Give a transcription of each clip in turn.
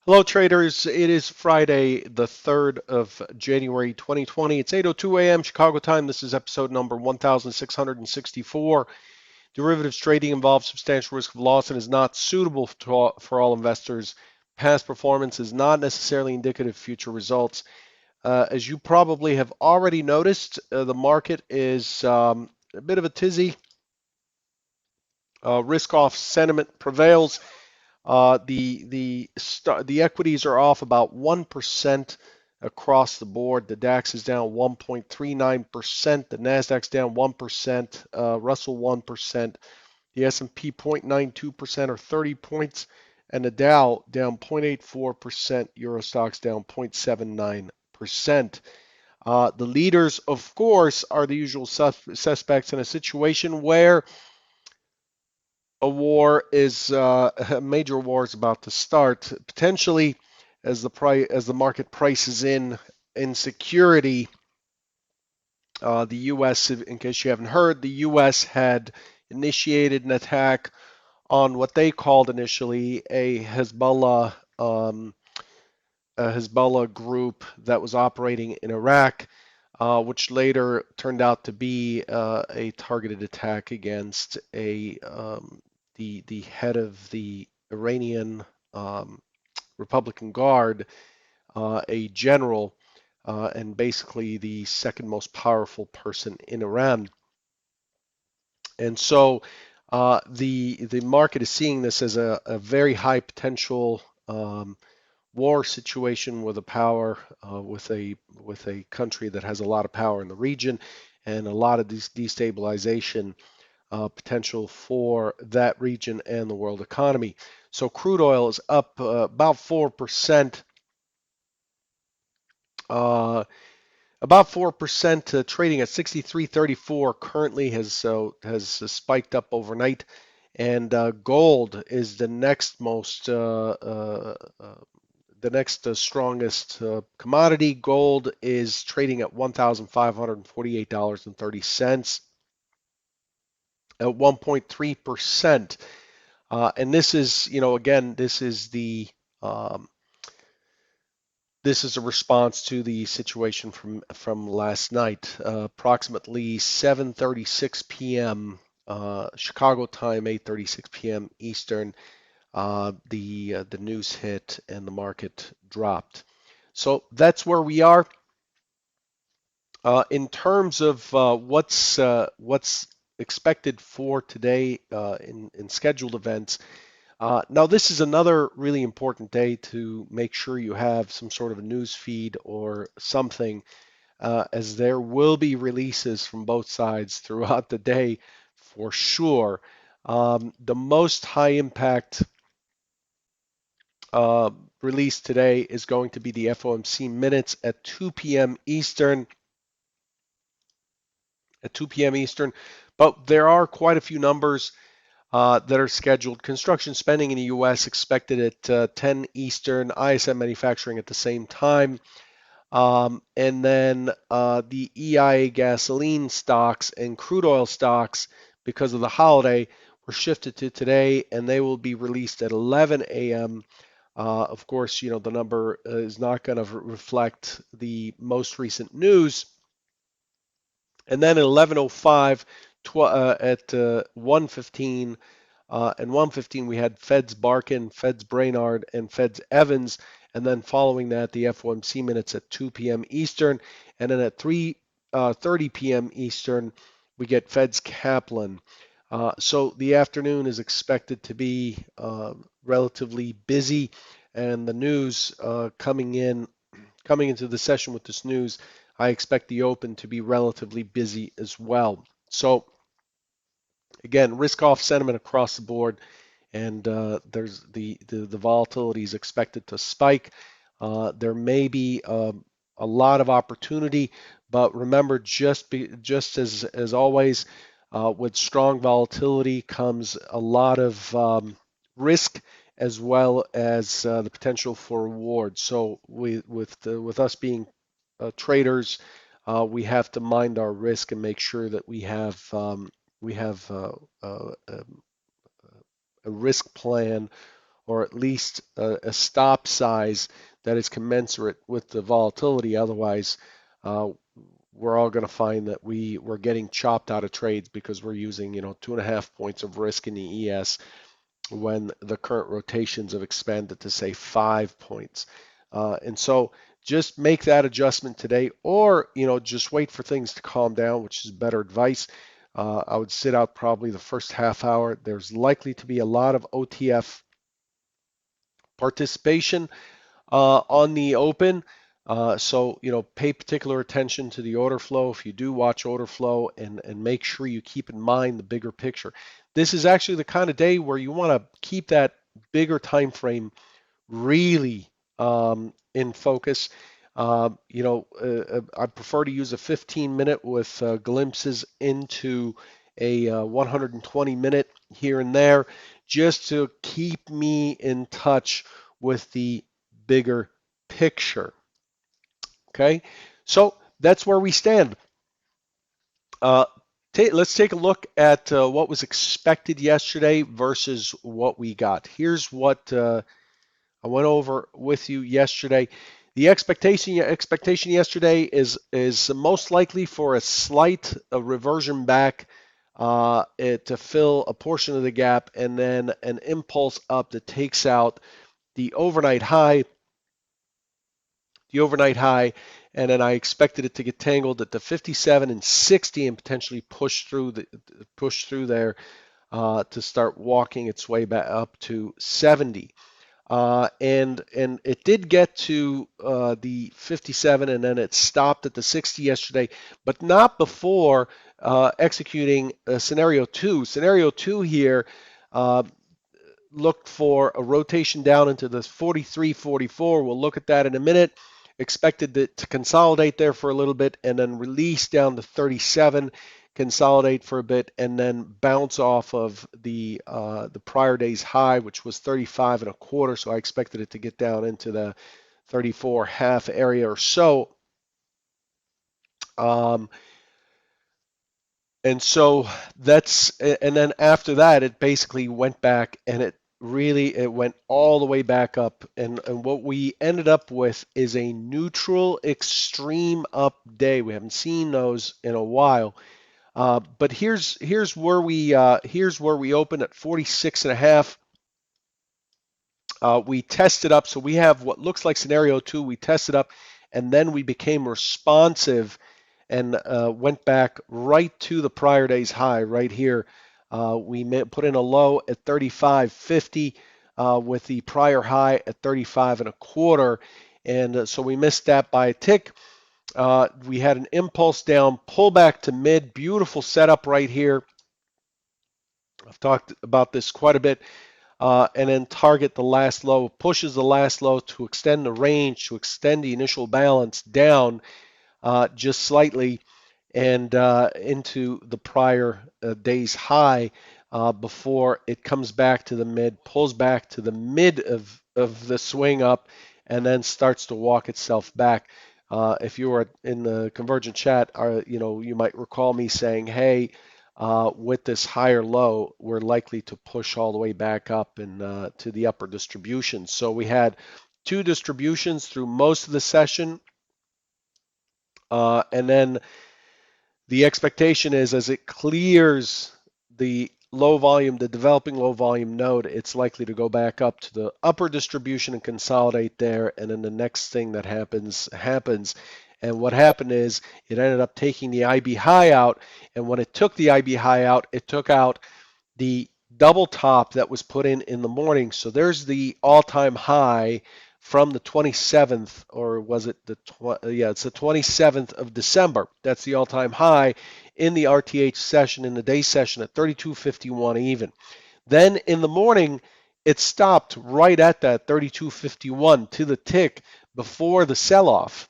Hello, traders. It is Friday, the 3rd of January, 2020. It's 8:02 a.m. Chicago time. This is episode number 1664. Derivatives trading involves substantial risk of loss and is not suitable for all investors. Past performance is not necessarily indicative of future results. As you probably have already noticed, the market is a bit of a tizzy. Risk-off sentiment prevails. The equities are off about 1% across the board. The DAX is down 1.39%. The Nasdaq's down 1%. Russell 1%. The S&P 0.92% or 30 points, and the Dow down 0.84%. Eurostoxx down 0.79%. The leaders, of course, are the usual suspects in a situation where a major war is about to start, potentially as the market prices in insecurity. The U.S., in case you haven't heard, the U.S. had initiated an attack on what they called initially a Hezbollah group that was operating in Iraq, which later turned out to be a targeted attack against the head of the Iranian Republican Guard, a general, and basically the second most powerful person in Iran. And so the market is seeing this as a very high potential war situation with a power with a country that has a lot of power in the region and a lot of destabilization potential for that region and the world economy. So crude oil is up about 4%. Uh, about 4%, trading at 63.34 currently has spiked up overnight, and gold is the next strongest commodity. Gold is trading at $1,548.30 at 1.3%. And this is, again, um, this is a response to the situation from last night. Approximately 7:36 p.m. Chicago time, 8:36 p.m. Eastern. The news hit and the market dropped. So that's where we are. In terms of what's expected for today in scheduled events. Now, this is another really important day to make sure you have some sort of a news feed or something, as there will be releases from both sides throughout the day for sure. The most high impact uh, release today is going to be the FOMC minutes at 2 p.m. Eastern. At 2 p.m. Eastern, but there are quite a few numbers that are scheduled. Construction spending in the U.S. expected at 10 Eastern, ISM manufacturing at the same time. And then the EIA gasoline stocks and crude oil stocks, because of the holiday, were shifted to today, and they will be released at 11 a.m. Of course, the number is not going to reflect the most recent news. And then at 11:05, at 1:15, and 1:15 we had Feds Barkin, Feds Brainard, and Feds Evans. And then following that, the FOMC minutes at 2 p.m. Eastern. And then at 3:30 p.m. Eastern, we get Feds Kaplan. So the afternoon is expected to be relatively busy, and the news coming into the session with this news, I expect the open to be relatively busy as well. So again, risk off sentiment across the board, and there's the volatility is expected to spike. There may be a lot of opportunity, but remember, just as always, with strong volatility comes a lot of risk as well as the potential for reward. So with us being traders, we have to mind our risk and make sure that we have a risk plan or at least a stop size that is commensurate with the volatility. Otherwise, uh, we're all going to find that we're getting chopped out of trades because we're using 2.5 points of risk in the ES when the current rotations have expanded to say 5 points. And so just make that adjustment today, or just wait for things to calm down, which is better advice. I would sit out probably the first half hour. There's likely to be a lot of OTF participation on the open. So, pay particular attention to the order flow if you do watch order flow, and make sure you keep in mind the bigger picture. This is actually the kind of day where you want to keep that bigger time frame really in focus. I prefer to use a 15 minute with glimpses into a 120-minute here and there, just to keep me in touch with the bigger picture. Okay, so that's where we stand. Uh, let's take a look at what was expected yesterday versus what we got. Here's what I went over with you yesterday. The expectation yesterday is most likely for a slight reversion back to fill a portion of the gap, and then an impulse up that takes out the overnight high, and then I expected it to get tangled at the 57 and 60 and potentially push through there to start walking its way back up to 70. And it did get to the 57, and then it stopped at the 60 yesterday, but not before executing scenario two. Scenario two here uh, looked for a rotation down into the 43, 44. We'll look at that in a minute. Expected it to consolidate there for a little bit and then release down to 37, consolidate for a bit, and then bounce off of the prior day's high, which was 35 and a quarter. So I expected it to get down into the 34 half area or so. Um, And so and then after that, it basically went back, and it went all the way back up. And what we ended up with is a neutral extreme up day. We haven't seen those in a while. But here's where we open at 46 and a half. We tested up, so we have what looks like scenario two. We tested up, and then we became responsive and went back right to the prior day's high right here. We put in a low at 35.50 with the prior high at 35 and a quarter, and so we missed that by a tick. We had an impulse down, pull back to mid, beautiful setup right here. I've talked about this quite a bit. And then target the last low, pushes the last low to extend the range, to extend the initial balance down just slightly, and into the prior day's high before it comes back to the mid, pulls back to the mid of the swing up, and then starts to walk itself back. If you were in the Convergent chat, you might recall me saying, "Hey, with this higher low, we're likely to push all the way back up and to the upper distribution." So we had two distributions through most of the session, and then the expectation is as it clears the developing low volume node, it's likely to go back up to the upper distribution and consolidate there. And then the next thing that happens. And what happened is it ended up taking the IB high out. And when it took the IB high out, it took out the double top that was put in the morning. So there's the all-time high from the 27th, or was it it's the 27th of December. That's the all-time high in the RTH session, in the day session at 32.51 even. Then in the morning, it stopped right at that 32.51 to the tick before the sell-off.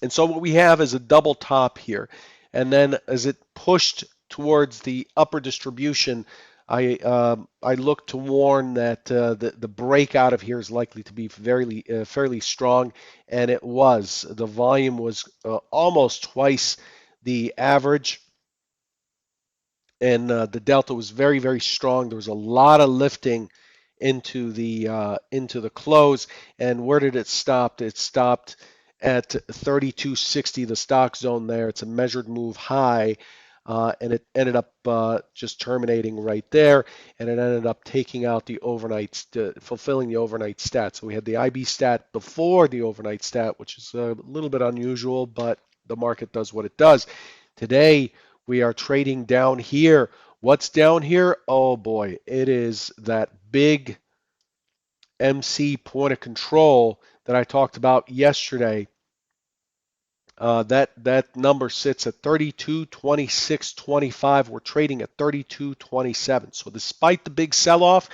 And so what we have is a double top here. And then as it pushed towards the upper distribution, I look to warn that the breakout of here is likely to be fairly strong, and it was. The volume was almost twice the average, and the delta was very, very strong. There was a lot of lifting into the close. And where did it stop? It stopped at 3260, the stock zone there. It's a measured move high, and it ended up just terminating right there, and it ended up taking out the overnight, fulfilling the overnight stat. So we had the IB stat before the overnight stat, which is a little bit unusual, but the market does what it does. Today, we are trading down here. What's down here? Oh boy, it is that big MC point of control that I talked about yesterday. That number sits at 32.2625. We're trading at 32.27. So despite the big sell-off,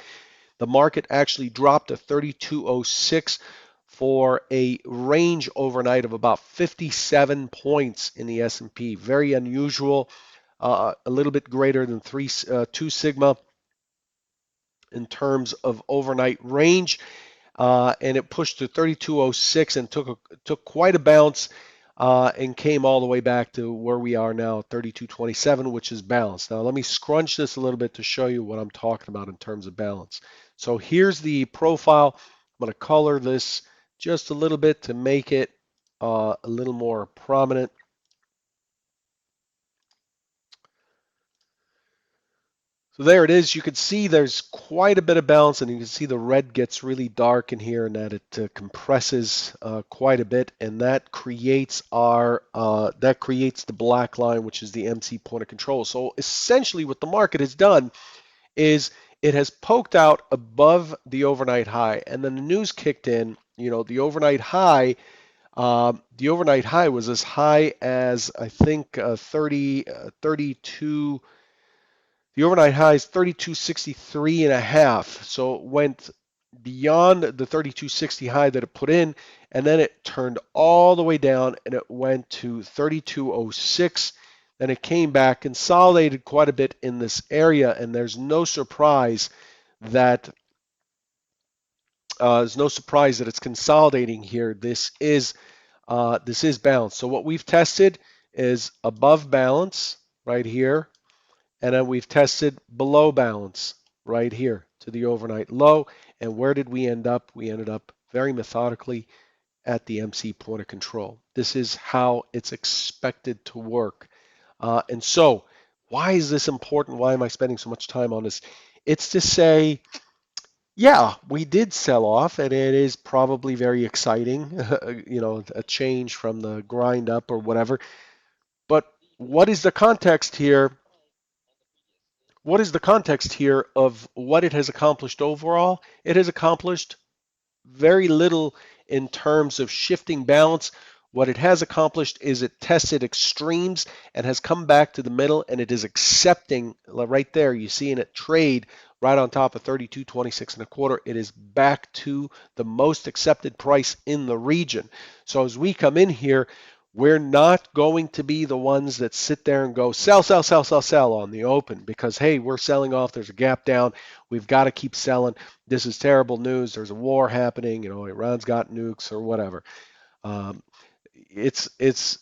the market actually dropped to 32.06 for a range overnight of about 57 points in the S&P. Very unusual, a little bit greater than 2 sigma in terms of overnight range, and it pushed to 32.06 and took quite a bounce, and came all the way back to where we are now, 32.27, which is balanced. Now let me scrunch this a little bit to show you what I'm talking about in terms of balance. So here's the profile. I'm going to color this just a little bit to make it a little more prominent. So there it is. You can see there's quite a bit of balance, and you can see the red gets really dark in here, and that it compresses quite a bit, and that creates the black line, which is the MC point of control. So essentially, what the market has done is it has poked out above the overnight high, and then the news kicked in. You know, the overnight high was as high as I think 32. The overnight high is 3263 and a half. So it went beyond the 3260 high that it put in, and then it turned all the way down and it went to 3206. Then it came back, consolidated quite a bit in this area, and that there's no surprise that it's consolidating here. This is balance. So what we've tested is above balance right here, and then we've tested below balance right here to the overnight low. And where did we end up? We ended up very methodically at the MC point of control. This is how it's expected to work. And so, why is this important? Why am I spending so much time on this? It's to say, yeah, we did sell off, and it is probably very exciting, a change from the grind up or whatever. But what is the context here? What is the context here of what it has accomplished overall? It has accomplished very little in terms of shifting balance. What it has accomplished is it tested extremes and has come back to the middle, and it is accepting right there. You see in it trade right on top of 32.26 and a quarter. It is back to the most accepted price in the region. So as we come in here, we're not going to be the ones that sit there and go sell, sell, sell, sell, sell on the open because, hey, we're selling off. There's a gap down. We've got to keep selling. This is terrible news. There's a war happening. Iran's got nukes or whatever. Um, it's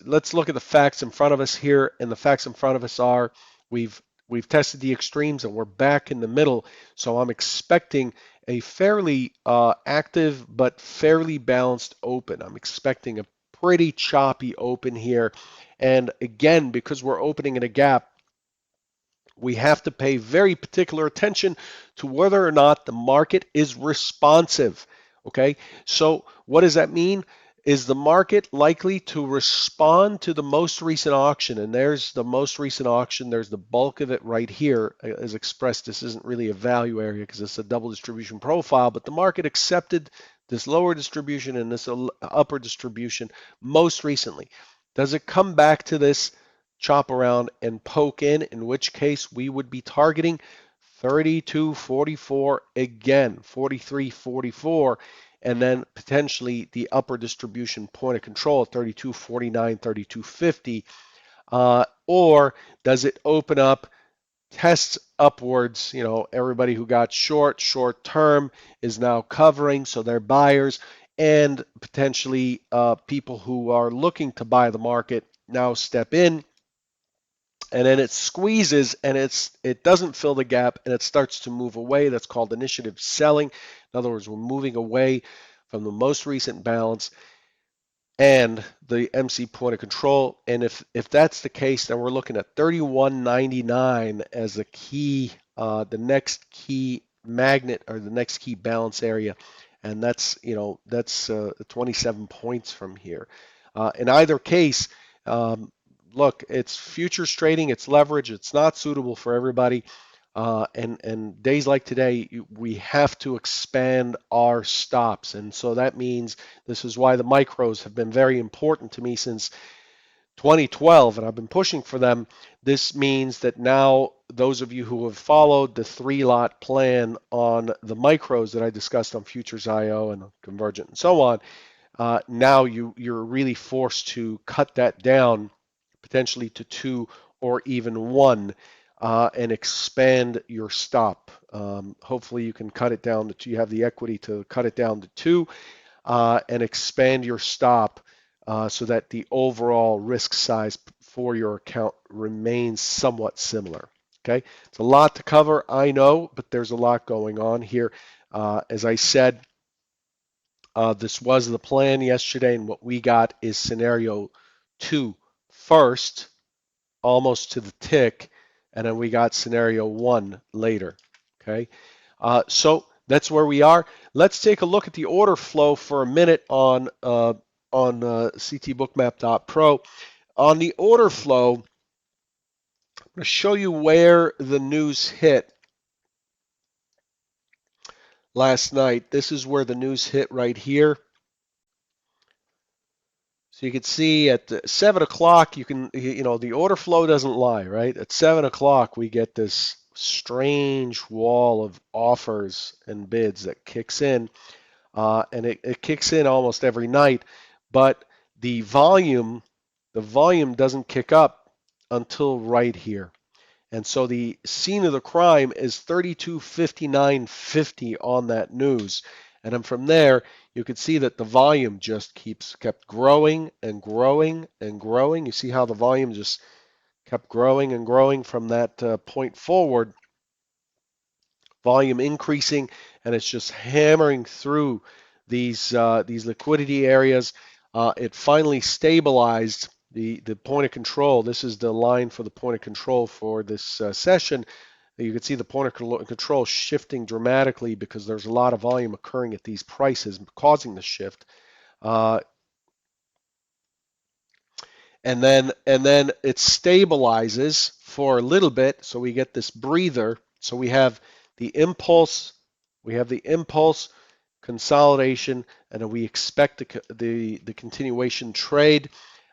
let's look at the facts in front of us here, and the facts in front of us are we've we've tested the extremes and we're back in the middle. So I'm expecting a fairly active but fairly balanced open. I'm expecting a pretty choppy open here, and again, because we're opening in a gap, we have to pay very particular attention to whether or not the market is responsive. Okay, so what does that mean? Is the market likely to respond to the most recent auction? And there's the most recent auction. There's the bulk of it right here as expressed. This isn't really a value area because it's a double distribution profile, but the market accepted this lower distribution and this upper distribution most recently. Does it come back to this chop around and poke in which case we would be targeting 32.44 again, 43.44, and then potentially the upper distribution point of control at 32.49, 32.50, or does it open up, tests upwards? Everybody who got short term is now covering, so they're buyers, and potentially people who are looking to buy the market now step in and then it squeezes and it doesn't fill the gap and it starts to move away. That's called initiative selling. In other words, we're moving away from the most recent balance and the MC point of control. And if that's the case, then we're looking at 31.99 as the key, the next key magnet or the next key balance area, and that's 27 points from here. In either case, um, look, it's futures trading, it's leverage, it's not suitable for everybody. And days like today, we have to expand our stops, and so that means this is why the micros have been very important to me since 2012, and I've been pushing for them. This means that now those of you who have followed the three-lot plan on the micros that I discussed on Futures IO and Convergent and so on, now you're really forced to cut that down potentially to two or even one, and expand your stop. Hopefully you can cut it down to two. You have the equity to cut it down to two, and expand your stop, so that the overall risk size for your account remains somewhat similar. Okay, it's a lot to cover, I know, but there's a lot going on here. As I said, this was the plan yesterday, and what we got is scenario two first, almost to the tick, and then we got scenario one later. Okay, so that's where we are. Let's take a look at the order flow for a minute on ctbookmap.pro. On the order flow, I'm going to show you where the news hit last night. This is where the news hit right here. So you can see at 7 o'clock, the order flow doesn't lie, right? At 7 o'clock, we get this strange wall of offers and bids that kicks in, and it kicks in almost every night, but the volume, the volume doesn't kick up until right here. And so the scene of the crime is 3259.50 on that news. And then from there, you can see that the volume just kept growing and growing and growing. You see how the volume just kept growing and growing from that point forward, volume increasing, and it's just hammering through these liquidity areas. It finally stabilized the point of control. This is the line for the point of control for this session. You can see the point of control shifting dramatically because there's a lot of volume occurring at these prices, causing the shift. Uh, and then it stabilizes for a little bit, so we get this breather. So we have the impulse consolidation, and then we expect the continuation trade,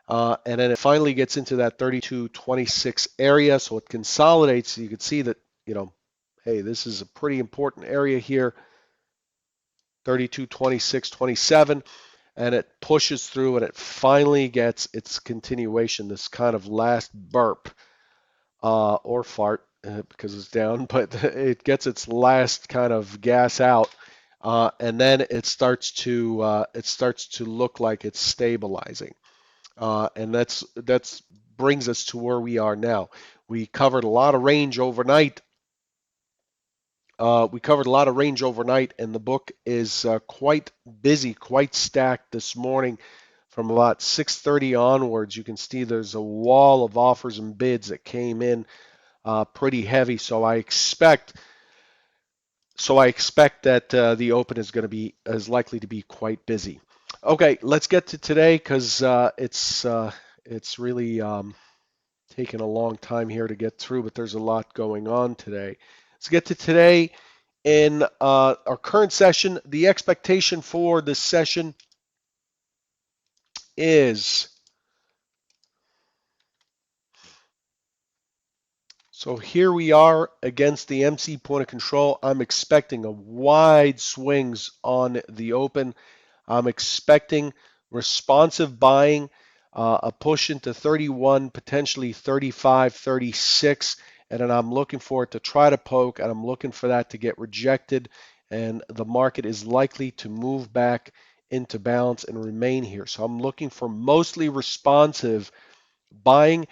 and then it finally gets into that 32.26 area. So it consolidates. You can see that, hey, this is a pretty important area here, 32.26, 27, and it pushes through and it finally gets its continuation, this kind of last burp, or fart, because it's down, but it gets its last kind of gas out, and then it starts to look like it's stabilizing, and that's brings us to where we are now. We covered a lot of range overnight. And the book is quite busy, quite stacked this morning. From about 6:30 onwards, you can see there's a wall of offers and bids that came in pretty heavy. So I expect that the open is likely to be quite busy. Okay, let's get to today because it's really taken a long time here to get through, but there's a lot going on today. Let's get to today. In our current session, the expectation for this session is, so here we are against the MC point of control. I'm expecting a wide swings on the open. I'm expecting responsive buying, a push into 31, potentially 35, 36, and then I'm looking for it to try to poke, and I'm looking for that to get rejected, and the market is likely to move back into balance and remain here. So I'm looking for mostly responsive buying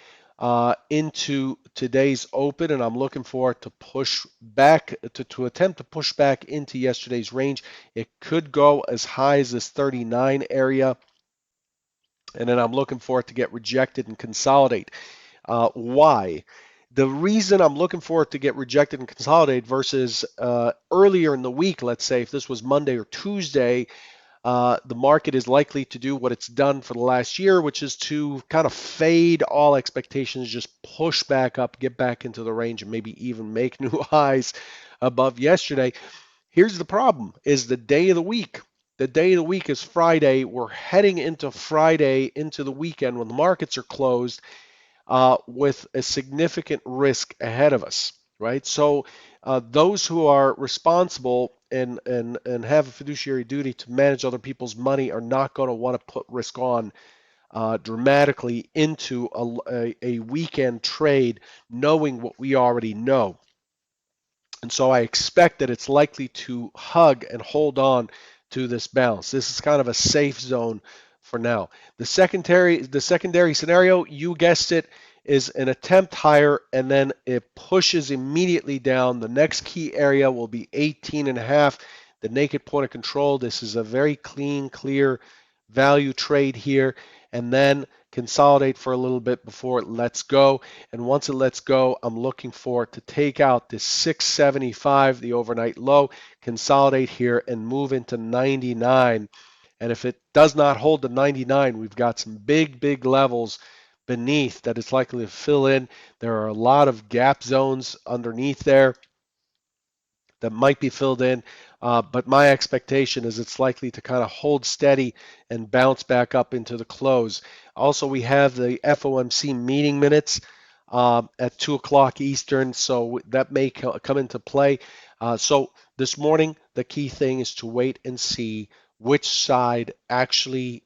into today's open, and I'm looking for it to push back to attempt to push back into yesterday's range. It could go as high as this 39 area, and then I'm looking for it to get rejected and consolidate. Why? The reason I'm looking for it to get rejected and consolidate versus earlier in the week, let's say if this was Monday or Tuesday, the market is likely to do what it's done for the last year, which is to kind of fade all expectations, just push back up, get back into the range, and maybe even make new highs above yesterday. Here's the problem: is the day of the week. The day of the week is Friday. We're heading into Friday, into the weekend when the markets are closed, with a significant risk ahead of us, right? So those who are responsible and have a fiduciary duty to manage other people's money are not going to want to put risk on dramatically into a weekend trade, knowing what we already know. And so I expect that it's likely to hug and hold on to this balance. This is kind of a safe zone for now. The secondary scenario, you guessed it, is an attempt higher and then it pushes immediately down. The next key area will be 18 and a half, the naked point of control. This is a very clean, clear value trade here, and then consolidate for a little bit before it lets go. And once it lets go, I'm looking for it to take out this 675, the overnight low, consolidate here and move into 99. And if it does not hold the 99, we've got some big, big levels beneath that it's likely to fill in. There are a lot of gap zones underneath there that might be filled in. But my expectation is it's likely to kind of hold steady and bounce back up into the close. Also, we have the FOMC meeting minutes at 2 o'clock Eastern, so that may come into play. So this morning, the key thing is to wait and see which side actually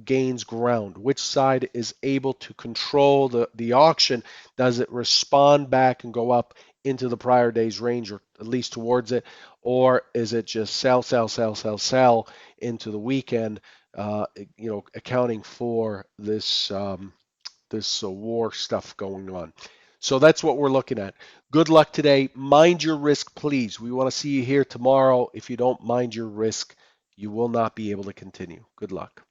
gains ground, which side is able to control the auction. Does it respond back and go up into the prior day's range, or at least towards it, or is it just sell, sell, sell, sell, sell into the weekend? Accounting for this war stuff going on. So that's what we're looking at. Good luck today. Mind your risk, please. We want to see you here tomorrow. If you don't mind your risk, you will not be able to continue. Good luck.